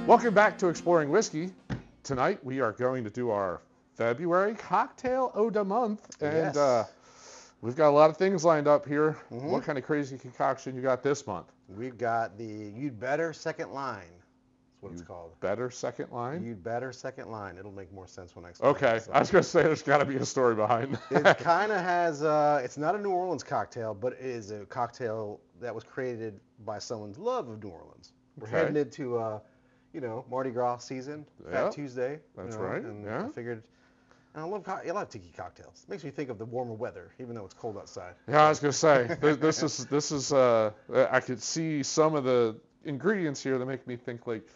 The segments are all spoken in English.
Welcome back to Exploring Whiskey. Tonight we are going to do our February cocktail eau de month, and we've got a lot of things lined up here. Mm-hmm. What kind of crazy concoction you got this month? We've got the You'd Better Second Line. That's what it's called. Better second line? You'd Better Second Line. It'll make more sense when I explain Okay, it. So. I was going to say there's got to be a story behind that. It kind of has, it's not a New Orleans cocktail, but it is a cocktail that was created by someone's love of New Orleans. We're heading into, Mardi Gras season, Fat Tuesday. That's right. And yeah. I figured, I love tiki cocktails. It makes me think of the warmer weather, even though it's cold outside. Yeah, I was going to say, this is I could see some of the ingredients here that make me think like,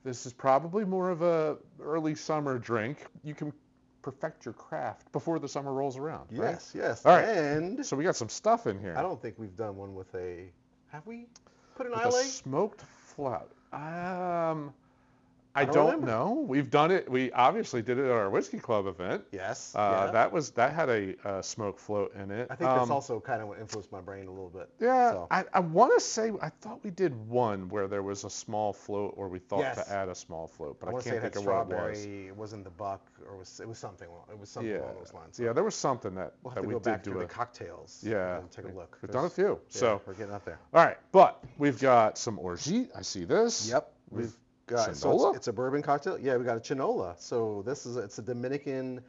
this is probably more of a early summer drink. You can perfect your craft before the summer rolls around, right? Yes, yes. All right. And so we got some stuff in here. I don't think we've done one with have we put an With Islay? a smoked flat. I don't know. We've done it. We obviously did it at our Whiskey Club event. Yes. That had a smoke float in it. I think that's also kind of what influenced my brain a little bit. Yeah. So. I want to say I thought we did one where there was a small float, or we thought to add a small float, but I can't think of what it was. It wasn't the buck, or it was something. It was something along those lines. So. Yeah, there was something that we'll have to we go did back do. The cocktails. Yeah. And take a look. We've done a few. Yeah, so we're getting up there. All right, but we've got some Orgeat. I see this. Yep. We've got Chinola? So it's a bourbon cocktail. Yeah, we got a Chinola. So it's a Dominican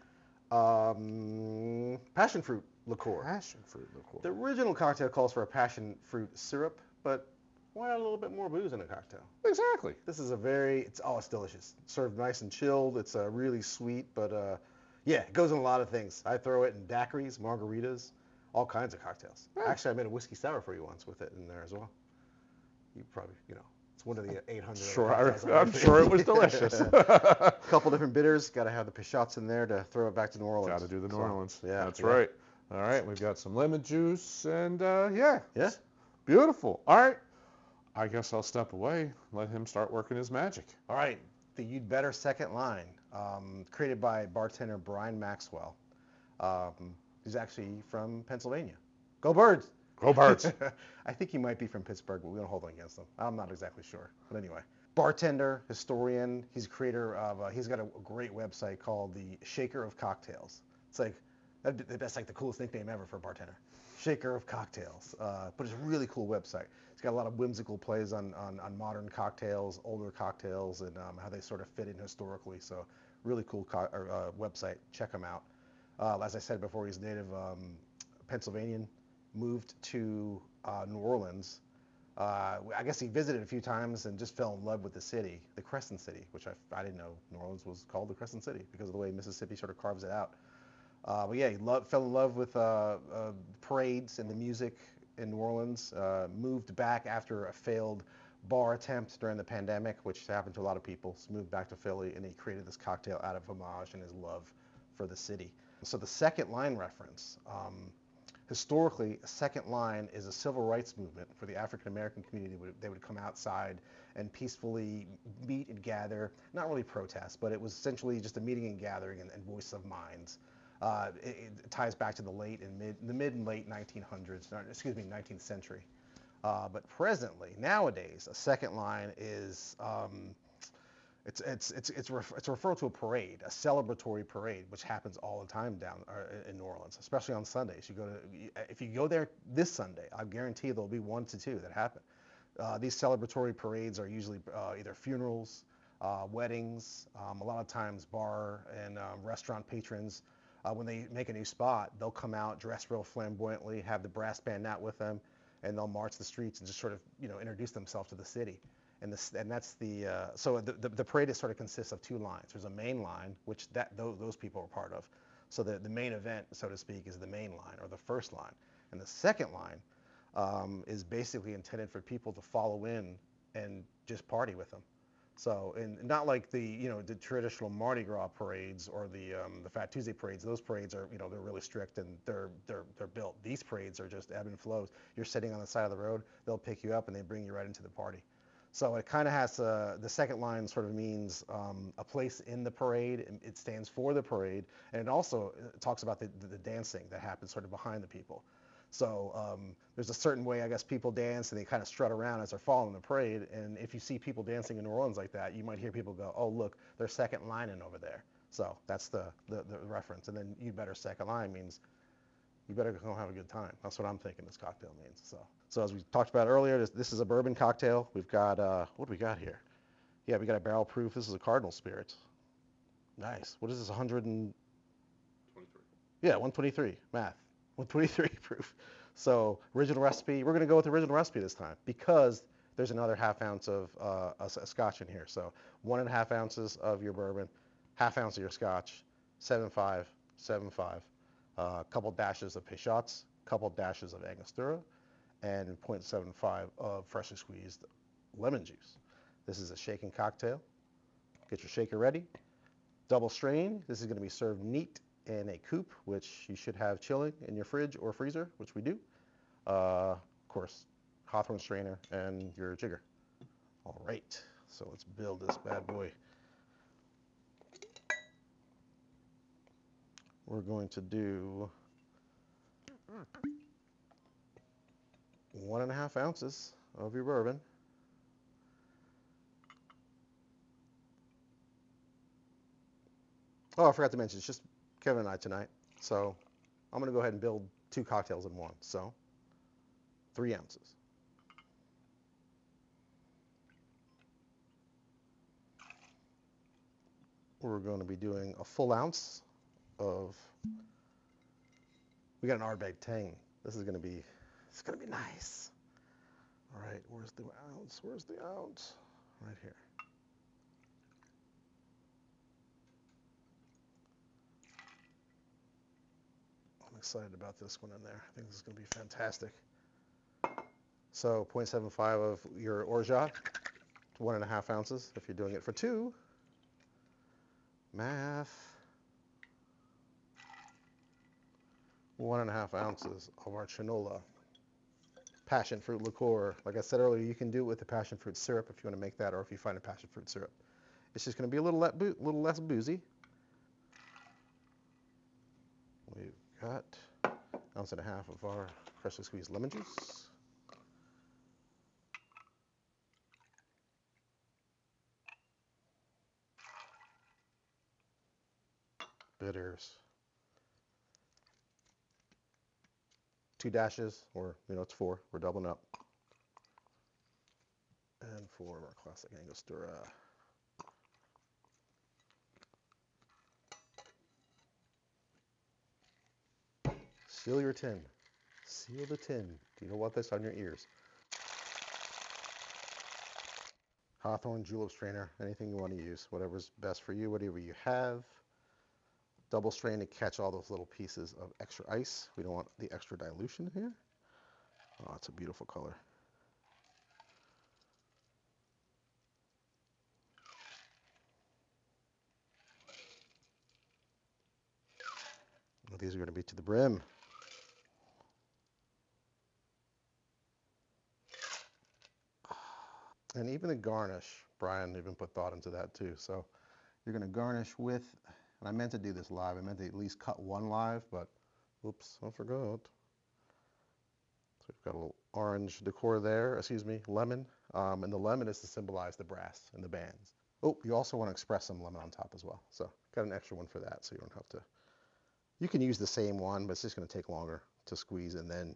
passion fruit liqueur. Passion fruit liqueur. The original cocktail calls for a passion fruit syrup, but why not a little bit more booze in a cocktail? Exactly. This is it's delicious. Served nice and chilled. It's really sweet, but it goes in a lot of things. I throw it in daiquiris, margaritas, all kinds of cocktails. Yeah. Actually, I made a whiskey sour for you once with it in there as well. You probably, it's one of the 800. Sure, I'm sure it was delicious. A couple different bitters. Got to have the Peychaud in there to throw it back to New Orleans. Got to do the New Orleans. Yeah, that's right. All right, we've got some lemon juice, and beautiful. All right, I guess I'll step away, let him start working his magic. All right, the You'd Better Second Line, created by bartender Brian Maxwell. He's actually from Pennsylvania. Go Birds! Go Birds! I think he might be from Pittsburgh, but we don't hold it against him. I'm not exactly sure. But anyway, bartender, historian, he's creator of, he's got a great website called the Shaker of Cocktails. It's like, that's like the coolest nickname ever for a bartender. Shaker of Cocktails. But it's a really cool website. It's got a lot of whimsical plays on modern cocktails, older cocktails, and how they sort of fit in historically. So really cool website. Check him out. As I said before, he's native Pennsylvanian. Moved to New Orleans. I guess he visited a few times and just fell in love with the city, the Crescent City, which I didn't know New Orleans was called the Crescent City because of the way Mississippi sort of carves it out. But yeah, he fell in love with parades and the music in New Orleans. Moved back after a failed bar attempt during the pandemic, which happened to a lot of people. So moved back to Philly, and he created this cocktail out of homage and his love for the city. So the second line reference. Historically, a second line is a civil rights movement for the African American community. They would come outside and peacefully meet and gather, not really protest, but it was essentially just a meeting and gathering and voice of minds. It ties back to the mid and late 19th century. But presently, nowadays, a second line is it's a referral to a parade, a celebratory parade, which happens all the time down in New Orleans, especially on Sundays. If you go there this Sunday, I guarantee there'll be 1 to 2 that happen. These celebratory parades are usually either funerals, weddings, a lot of times bar and restaurant patrons. When they make a new spot, they'll come out dressed real flamboyantly, have the brass band out with them, and they'll march the streets and just sort of introduce themselves to the city. And that's so the parade sort of consists of 2 lines. There's a main line, which those people are part of. So the main event, so to speak, is the main line or the first line. And the second line is basically intended for people to follow in and just party with them. So, and not like the traditional Mardi Gras parades or the Fat Tuesday parades. Those parades are they're really strict and they're built. These parades are just ebb and flows. You're sitting on the side of the road, they'll pick you up and they bring you right into the party. So it kind of has the second line sort of means a place in the parade. It stands for the parade, and it also talks about the dancing that happens sort of behind the people. So there's a certain way, I guess, people dance and they kind of strut around as they're following the parade. And if you see people dancing in New Orleans like that, you might hear people go, oh, look, they're second lining over there. So that's the reference. And then you better second line means you better go have a good time. That's what I'm thinking this cocktail means. So as we talked about earlier, this is a bourbon cocktail. We've got, what do we got here? Yeah, we got a barrel proof. This is a Cardinal Spirit. Nice. What is this, 100 and... 23. Yeah, 123, math. 123 proof. So original recipe, we're going to go with original recipe this time because there's another half ounce of a scotch in here. So 1.5 ounces of your bourbon, half ounce of your scotch, 7.5, 7.5, a couple dashes of Peychaud, couple dashes of Angostura, and 0.75 of freshly squeezed lemon juice. This is a shaken cocktail. Get your shaker ready. Double strain. This is going to be served neat in a coupe, which you should have chilling in your fridge or freezer, which we do. Of course, Hawthorne strainer and your jigger. All right, so let's build this bad boy. We're going to do 1.5 ounces of your bourbon. Oh, I forgot to mention, it's just Kevin and I tonight. So I'm going to go ahead and build 2 cocktails in one. So 3 ounces. We're going to be doing a full ounce of, we got an Ardbeg Tang. This is going to be, it's going to be nice. All right, where's the ounce? Where's the ounce? Right here. I'm excited about this one in there. I think this is going to be fantastic. So 0.75 of your Orgeat, 1.5 ounces if you're doing it for 2. Math. 1.5 ounces of our Chinola passion fruit liqueur. Like I said earlier, you can do it with the passion fruit syrup if you want to make that, or if you find a passion fruit syrup. It's just going to be a little less boozy. We've got 1.5 ounces of our freshly squeezed lemon juice. Bitters. 2 dashes, or it's 4. We're doubling up. And 4 of our classic Angostura. Seal your tin. Seal the tin. Do you don't want this on your ears? Hawthorne julep strainer, anything you want to use, whatever's best for you, whatever you have. Double strain to catch all those little pieces of extra ice. We don't want the extra dilution here. Oh, it's a beautiful color. Well, these are going to be to the brim. And even the garnish, Brian even put thought into that too. So you're going to garnish with, and I meant to do this live. I meant to at least cut one live, but oops, I forgot. So we've got a little orange decor there, lemon. And the lemon is to symbolize the brass and the bands. Oh, you also want to express some lemon on top as well. So got an extra one for that, so you don't have to. You can use the same one, but it's just going to take longer to squeeze and then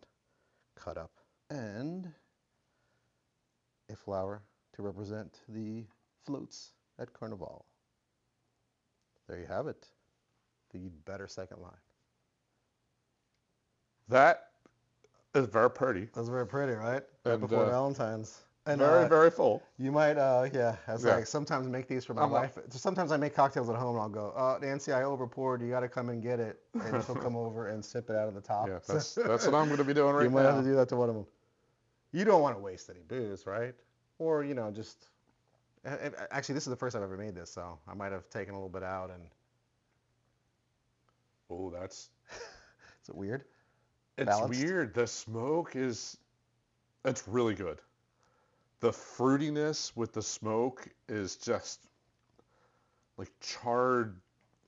cut up. And a flower to represent the floats at Carnival. There you have it. The better second line. That is very pretty. That's very pretty, right? And, right before Valentine's. And, very, very full. You might, yeah. I sometimes make these for my wife. Sometimes I make cocktails at home and I'll go, Nancy, I over poured. You got to come and get it. And she'll come over and sip it out of the top. Yeah, that's what I'm going to be doing right now. You might have to do that to one of them. You don't want to waste any booze, right? Or, just, actually, this is the first I've ever made this, so I might have taken a little bit out and. Oh, that's. Is it weird? It's Balanced? weird. The smoke it's really good. The fruitiness with the smoke is just like charred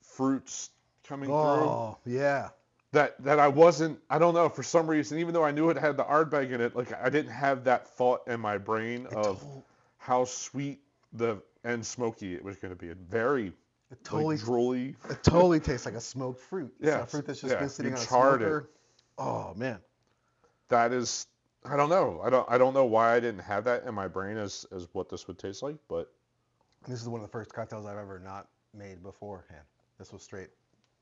fruits coming through. Oh, yeah. that I wasn't, I don't know, for some reason, even though I knew it had the Ardbeg in it, like I didn't have that thought in my brain of how sweet and smoky it was going to be. Very It totally, like drooly. It totally tastes like a smoked fruit. It's Yeah, a fruit that's just been sitting on a charred smoker. it. Oh man. That is, I don't know. I don't know why I didn't have that in my brain as what this would taste like, but this is one of the first cocktails I've ever not made beforehand. This was straight.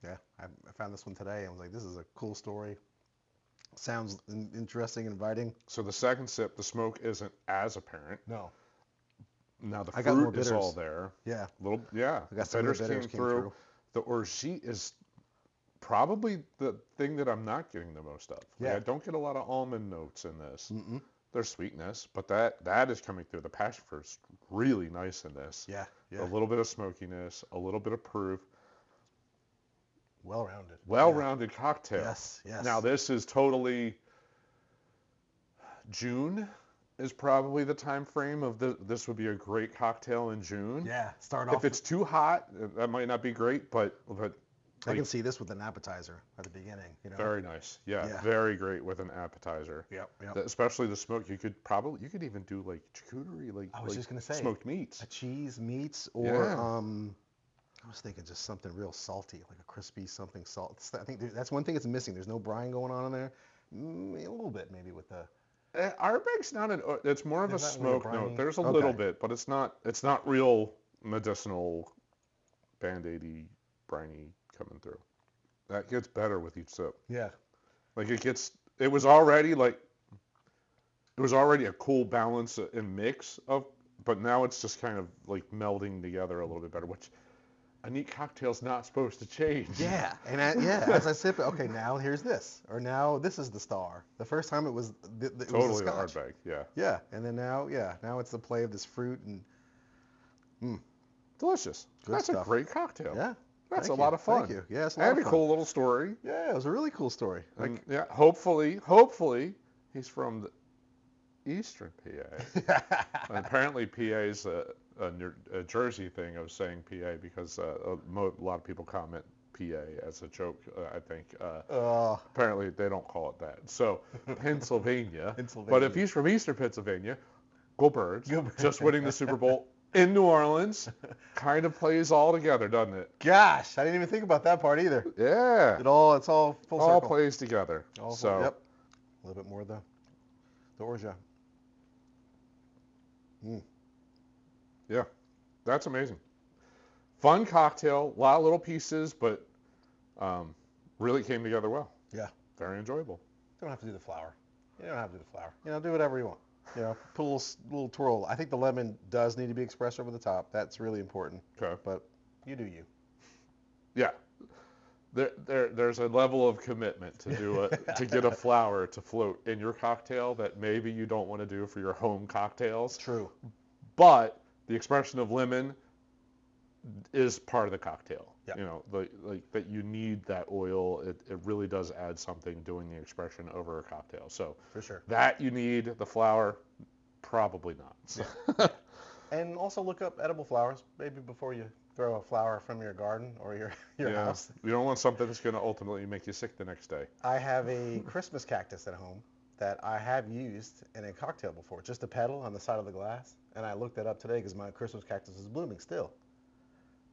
Yeah, I found this one today. I was like, this is a cool story. Sounds interesting and inviting. So the second sip, the smoke isn't as apparent. No. Now the fruit is all there. Yeah. I got some bitters came through. The Orgeat is probably the thing that I'm not getting the most of. Yeah. Like, I don't get a lot of almond notes in this. Mm-mm. There's sweetness, but that is coming through. The passion fruit's really nice in this. Yeah. A little bit of smokiness, a little bit of proof. Well-rounded cocktail. Yes. Now this is totally June is probably the time frame of this would be a great cocktail in June. Yeah, start off. If it's too hot, that might not be great, but I can see this with an appetizer at the beginning. Very nice. Yeah, very great with an appetizer. Yep. Especially the smoke. You could even do like charcuterie, like I was just gonna say smoked meats. A cheese, meats, or I was thinking just something real salty, like a crispy something salt. I think that's one thing that's missing. There's no brine going on in there. A little bit maybe with the. Ardbeg's not it's more of a smoke note. There's a little bit, but it's not real medicinal Band-Aidy, briny coming through. That gets better with each sip. Yeah. Like it was already a cool balance and mix but now it's just kind of like melding together a little bit better, which a neat cocktail's not supposed to change. Yeah, and as I sip it, okay, now here's this, or now this is the star. The first time it was totally was the Ardbeg, yeah. Yeah, and then now it's the play of this fruit and delicious. That's stuff. A great cocktail. Yeah, that's a lot of fun. Thank you. Yeah, it's a lot of fun. Cool little story. Yeah, it was a really cool story. And hopefully he's from the Eastern PA. And apparently PA is a Jersey thing of saying PA because a lot of people comment PA as a joke, I think. Apparently they don't call it that. So Pennsylvania. But if he's from Eastern Pennsylvania, go Birds. Just winning the Super Bowl in New Orleans kind of plays all together, doesn't it? Gosh, I didn't even think about that part either. Yeah. It's all full circle. All plays together. Yep. A little bit more of the Orgeat. Yeah, that's amazing. Fun cocktail, a lot of little pieces, but really came together well. Yeah. Very enjoyable. You don't have to do the flour. Do whatever you want. Put a little twirl. I think the lemon does need to be expressed over the top. That's really important. Okay. But you do you. Yeah. There's a level of commitment to get a flower to float in your cocktail that maybe you don't want to do for your home cocktails. True. But the expression of lemon is part of the cocktail. Yep. Like that you need that oil. It really does add something doing the expression over a cocktail. So for sure. That you need, the flower, probably not. So. Yeah. And also look up edible flowers, maybe before you throw a flower from your garden or your house. You don't want something that's going to ultimately make you sick the next day. I have a Christmas cactus at home that I have used in a cocktail before, just a petal on the side of the glass. And I looked that up today because my Christmas cactus is blooming still.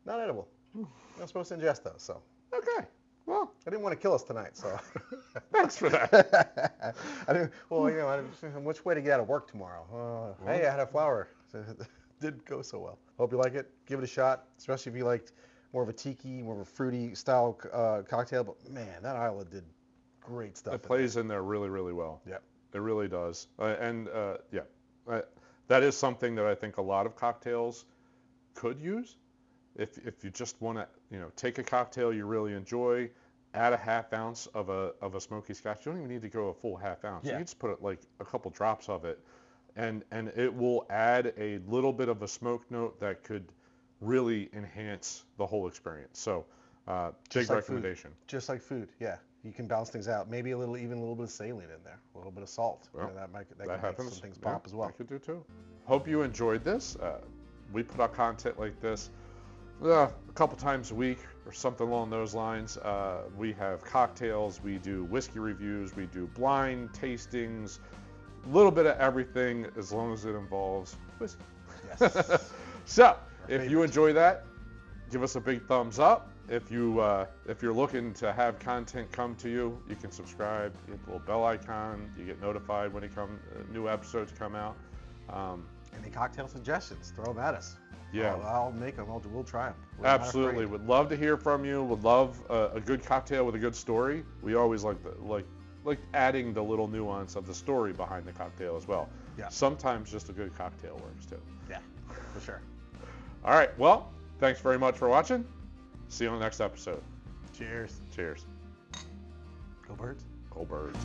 Not edible. Not supposed to ingest those, so. Okay. Well, I didn't want to kill us tonight, so. Thanks for that. Which way to get out of work tomorrow? Hey, I had a flower. Didn't go so well. Hope you like it. Give it a shot, especially if you liked more of a tiki, more of a fruity style cocktail. But man, that Isla did great stuff. It plays in there really, really well. Yeah. It really does. That is something that I think a lot of cocktails could use. If you just want to, take a cocktail you really enjoy, add a half ounce of a smoky scotch. You don't even need to go a full half ounce. Yeah. You can just put like a couple drops of it, and it will add a little bit of a smoke note that could really enhance the whole experience. So, big recommendation. Just like food, yeah. You can balance things out. Maybe even a little bit of saline in there, a little bit of salt. Well, that can happens. Make some things pop as well. I could do too. Hope you enjoyed this. We put out content like this a couple times a week or something along those lines. We have cocktails, we do whiskey reviews, we do blind tastings, a little bit of everything as long as it involves whiskey. Yes. So, if you enjoy that, give us a big thumbs up. If you're looking to have content come to you, you can subscribe. You hit the little bell icon. You get notified when new episodes come out. Any cocktail suggestions? Throw them at us. Yeah, I'll make them. We'll try them. absolutely. Would love to hear from you. Would love a good cocktail with a good story. We always like adding the little nuance of the story behind the cocktail as well. Yeah. Sometimes just a good cocktail works too. Yeah, for sure. All right. Well, thanks very much for watching. See you on the next episode. Cheers. Cheers. Go Birds. Go Birds.